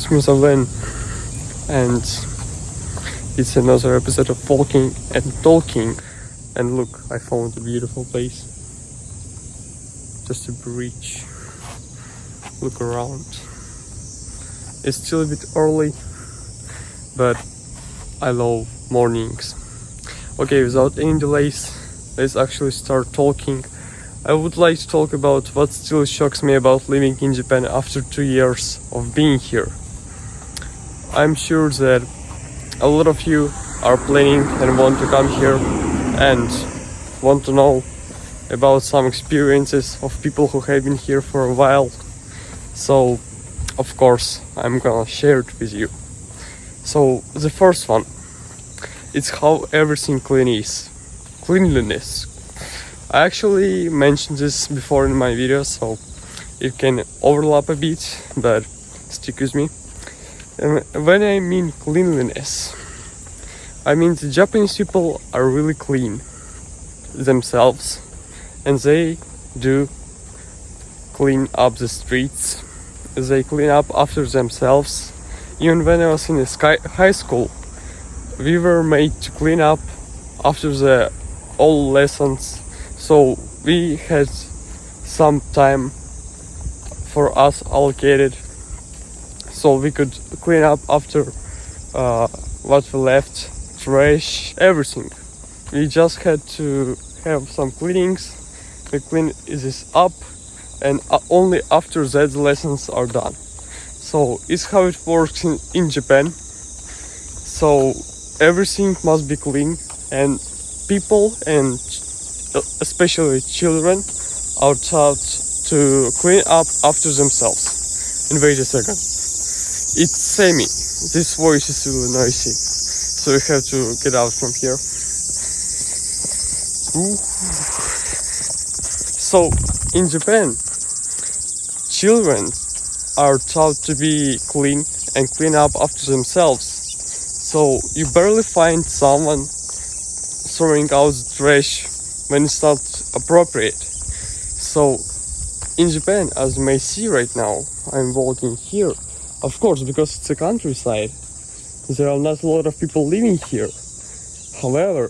it's Nazaru Lan, and it's another episode of Walking and Talking. And look, I found a beautiful place. Just a bridge. Look around. It's still a bit early, but I love mornings. Okay, without any delays, let's actually start talking. I would like to talk about what still shocks me about living in Japan after 2 years of being here. I'm sure that a lot of you are planning and want to come here and want to know about some experiences of people who have been here for a while. So, of course, I'm gonna share it with you. So, the first one, it's how everything clean is. Cleanliness. I actually mentioned this before in my video, so it can overlap a bit, but stick with me. And when I mean cleanliness, I mean the Japanese people are really clean themselves, and they do clean up the streets. They clean up after themselves. Even when I was in high school, we were made to clean up after all lessons. So we had some time for us allocated, so we could clean up after what we left, trash, everything. We just had to have some cleanings. We clean this up, and only after that the lessons are done. So it's how it works in Japan. So everything must be clean, and people and especially children are taught to clean up after themselves. And wait a second, it's Sammy. This voice is really noisy, so we have to get out from here. Ooh. So in Japan, children are taught to be clean and clean up after themselves. So you barely find someone throwing out trash when it's not appropriate. So in Japan, as you may see right now, I'm walking here. Of course, because it's a countryside, there are not a lot of people living here. However,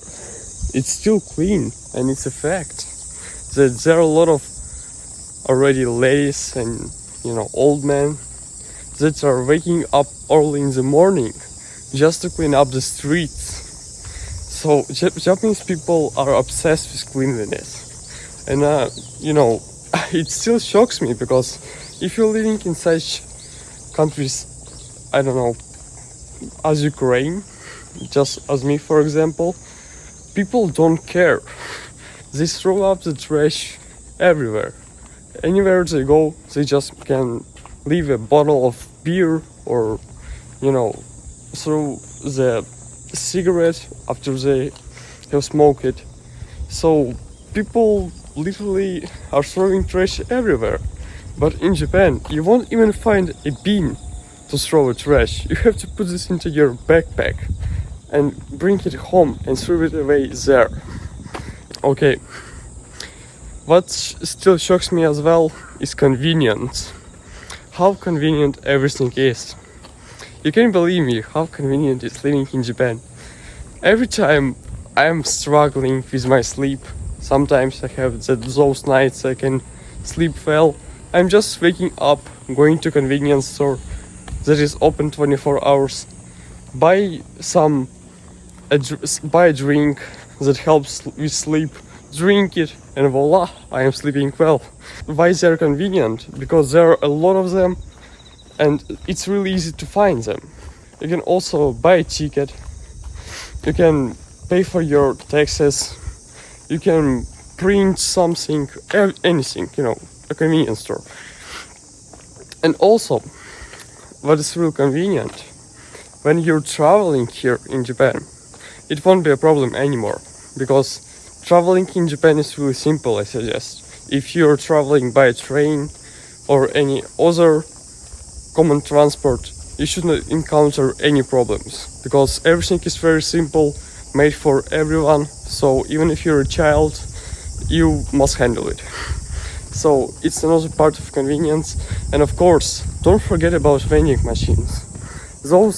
it's still clean, and it's a fact that there are a lot of already ladies and old men that are waking up early in the morning just to clean up the streets. So Japanese people are obsessed with cleanliness, and it still shocks me, because if you're living in such countries, I don't know, as Ukraine, just as me for example, people don't care. They throw up the trash everywhere. Anywhere they go, they just can leave a bottle of beer or throw the cigarette after they have smoked it. So people literally are throwing trash everywhere. But in Japan, you won't even find a bin to throw a trash. You have to put this into your backpack and bring it home and throw it away there. Okay. What still shocks me as well is convenience. How convenient everything is. You can't believe me how convenient it's living in Japan. Every time I'm struggling with my sleep, sometimes I have those nights I can sleep well, I'm just waking up, going to convenience store that is open 24 hours, buy a drink that helps with sleep, drink it, and voila, I am sleeping well. Why they're convenient? Because there are a lot of them, and it's really easy to find them. You can also buy a ticket, you can pay for your taxes, you can print something, anything, a convenience store. And also, what is real convenient, when you're traveling here in Japan, it won't be a problem anymore, because traveling in Japan is really simple, I suggest. If you're traveling by train or any other common transport, you should not encounter any problems, because everything is very simple, made for everyone. So even if you're a child, you must handle it. So it's another part of convenience. And of course, don't forget about vending machines. Those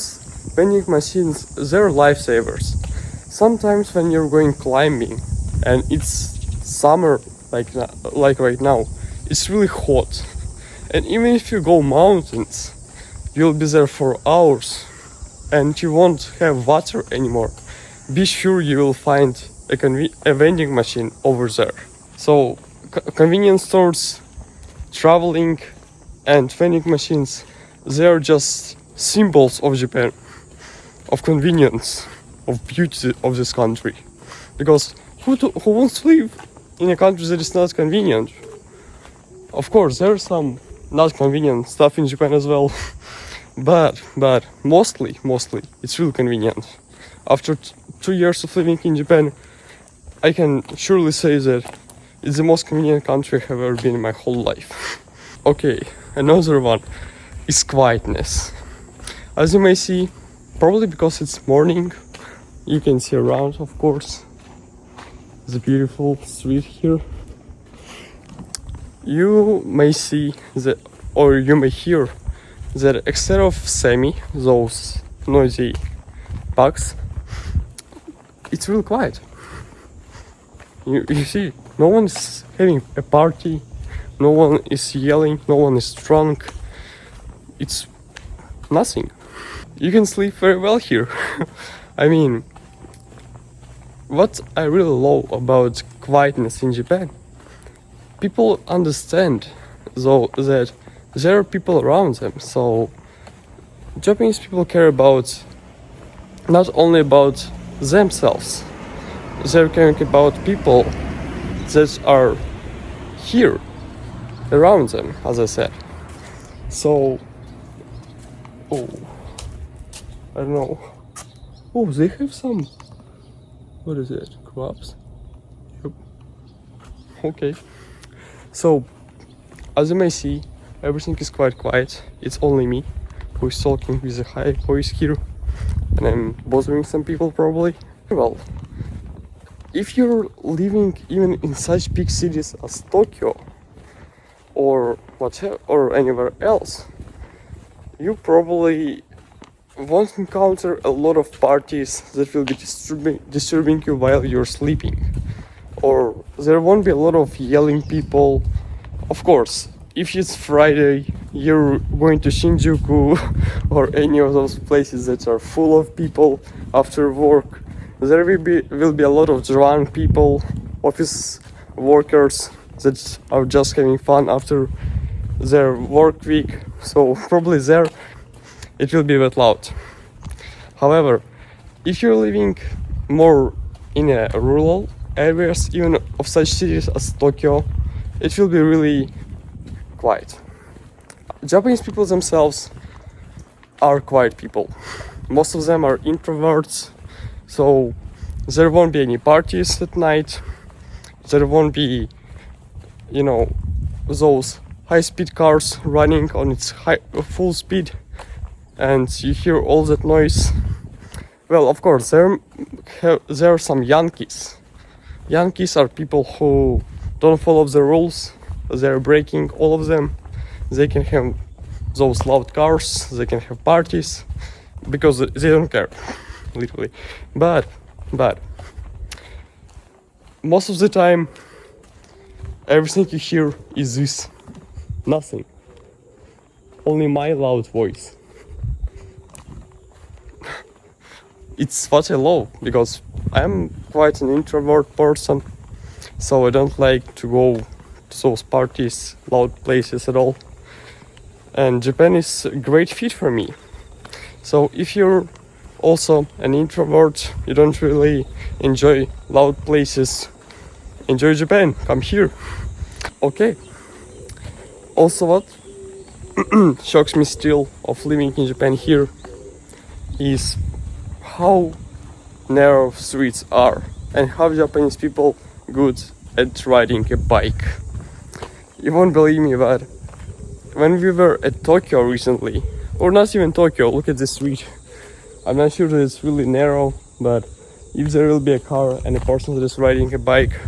vending machines, they're lifesavers. Sometimes when you're going climbing and it's summer like right now, it's really hot. And even if you go mountains, you'll be there for hours and you won't have water anymore. Be sure you will find a vending machine over there. So convenience stores, traveling, and vending machines, they are just symbols of Japan, of convenience, of beauty of this country. Because who wants to live in a country that is not convenient? Of course, there's some not convenient stuff in Japan as well, but mostly it's really convenient. After 2 years of living in Japan, I can surely say that it's the most convenient country I've ever been in my whole life. Okay, another one is quietness. As you may see, probably because it's morning, you can see around, of course, the beautiful street here. You may see that, or you may hear that instead of semi, those noisy bugs, it's really quiet. You see, no one is having a party, no one is yelling, no one is drunk. It's nothing. You can sleep very well here. I mean, what I really love about quietness in Japan, people understand though that there are people around them. So Japanese people care about not only about themselves, they're caring about people that are here around them, as I said. So, oh, I don't know. Oh, they have some, what is it, crops? Yep. Okay. So, as you may see, everything is quite quiet. It's only me who is talking with a high voice here, and I'm bothering some people probably. Well, if you're living even in such big cities as Tokyo or whatever, or anywhere else, you probably won't encounter a lot of parties that will be disturbing you while you're sleeping, or there won't be a lot of yelling people. Of course, if it's Friday, you're going to Shinjuku or any of those places that are full of people after work, there will be a lot of drunk people, office workers that are just having fun after their work week. So probably there it will be a bit loud. However, if you're living more in a rural areas, even of such cities as Tokyo, it will be really quiet. Japanese people themselves are quiet people. Most of them are introverts, so there won't be any parties at night. There won't be, those high-speed cars running on its full speed, and you hear all that noise. Well, of course, there are some Yankees. Yankees are people who don't follow the rules. They're breaking all of them. They can have those loud cars, they can have parties, because they don't care, literally. But most of the time, everything you hear is this. Nothing. Only my loud voice. It's what I love, because I'm quite an introvert person, so I don't like to go to those parties, loud places at all. And Japan is a great fit for me. So if you're also an introvert, you don't really enjoy loud places, enjoy Japan, come here. Okay. Also, what shocks me still of living in Japan here is how narrow streets are and how Japanese people good at riding a bike. You won't believe me, but when we were at Tokyo recently, or not even Tokyo, look at this street. I'm not sure that it's really narrow, but if there will be a car and a person that is riding a bike,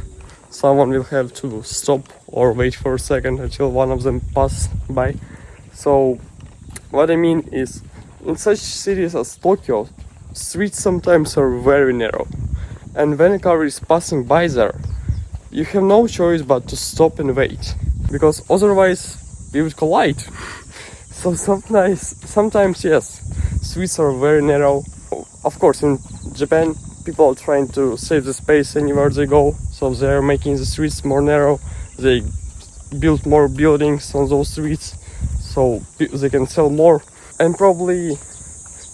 someone will have to stop or wait for a second until one of them pass by. So what I mean is, in such cities as Tokyo, streets sometimes are very narrow, and when a car is passing by there, you have no choice but to stop and wait, because otherwise we would collide. So sometimes yes, streets are very narrow. Of course, in Japan, people are trying to save the space anywhere they go, so they are making the streets more narrow. They build more buildings on those streets, so they can sell more. And probably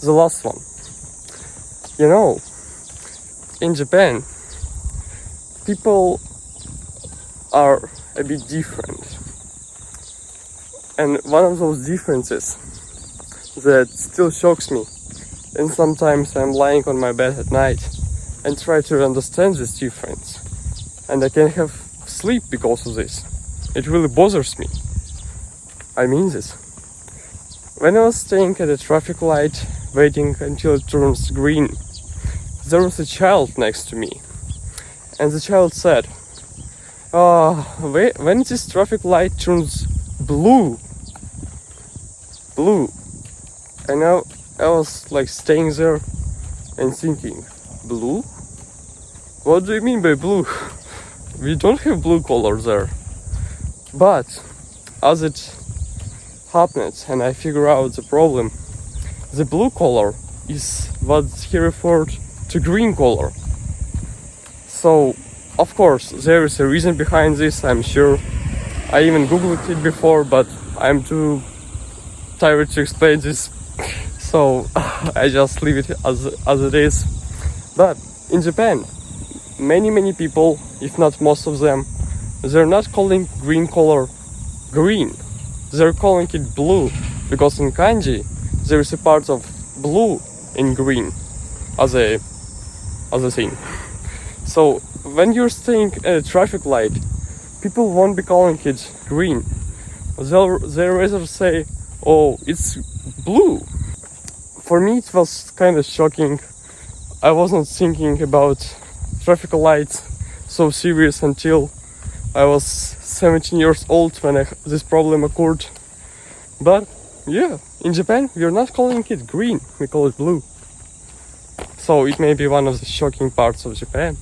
the last one. You know, in Japan, people are a bit different. And one of those differences that still shocks me, and sometimes I'm lying on my bed at night and try to understand this difference, and I can't have sleep because of this. It really bothers me. I mean this. When I was staying at a traffic light, waiting until it turns green, there was a child next to me, and the child said, when this traffic light turns blue, and I was like staying there and thinking, blue? What do you mean by blue? We don't have blue color there. But as it happens and I figure out the problem, the blue color is what he referred to green color. So of course there is a reason behind this, I'm sure. I even googled it before, but I'm too tired to explain this, so I just leave it as it is. But in Japan, many people, if not most of them, they're not calling green color green, they're calling it blue, because in kanji there is a part of blue in green as a thing. So when you're staying at a traffic light, people won't be calling it green. They'll rather say, oh, it's blue. For me it was kind of shocking. I wasn't thinking about traffic lights so serious until I was 17 years old when this problem occurred. But yeah, in Japan we're not calling it green, we call it blue. So it may be one of the shocking parts of Japan.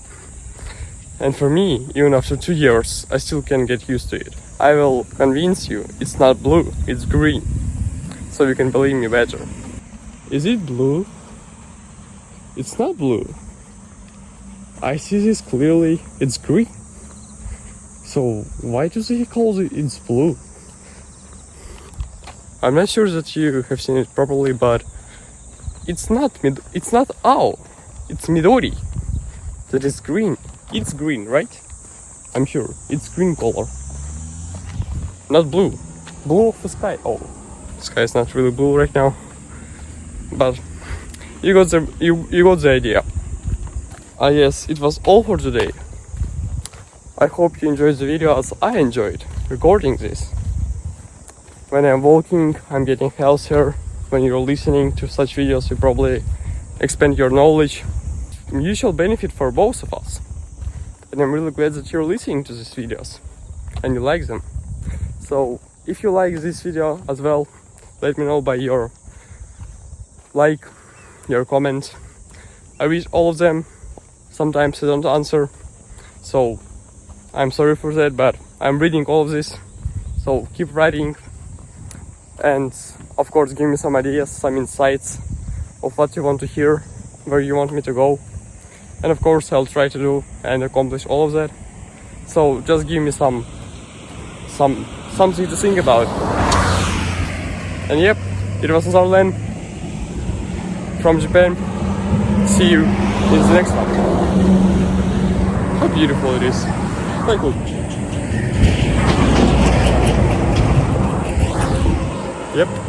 And for me, even after 2 years, I still can't get used to it. I will convince you, it's not blue, it's green. So you can believe me better. Is it blue? It's not blue. I see this clearly, it's green. So why do they call it it's blue? I'm not sure that you have seen it properly, but it's not ao, it's midori. That is green. It's green, right? I'm sure. It's green color. Not blue. Blue of the sky. Oh, the sky is not really blue right now. But you got the idea. Yes, it was all for today. I hope you enjoyed the video as I enjoyed recording this. When I'm walking, I'm getting healthier. When you're listening to such videos, you probably expand your knowledge. Mutual benefit for both of us. And I'm really glad that you're listening to these videos and you like them. So if you like this video as well, let me know by your like, your comment. I read all of them. Sometimes I don't answer, so I'm sorry for that, but I'm reading all of this. So keep writing, and of course give me some ideas, some insights of what you want to hear, where you want me to go. And of course I'll try to do and accomplish all of that. So just give me something to think about. And yep, it was Nazaru Lan from Japan. See you in the next one. How beautiful it is. Like, look. Yep.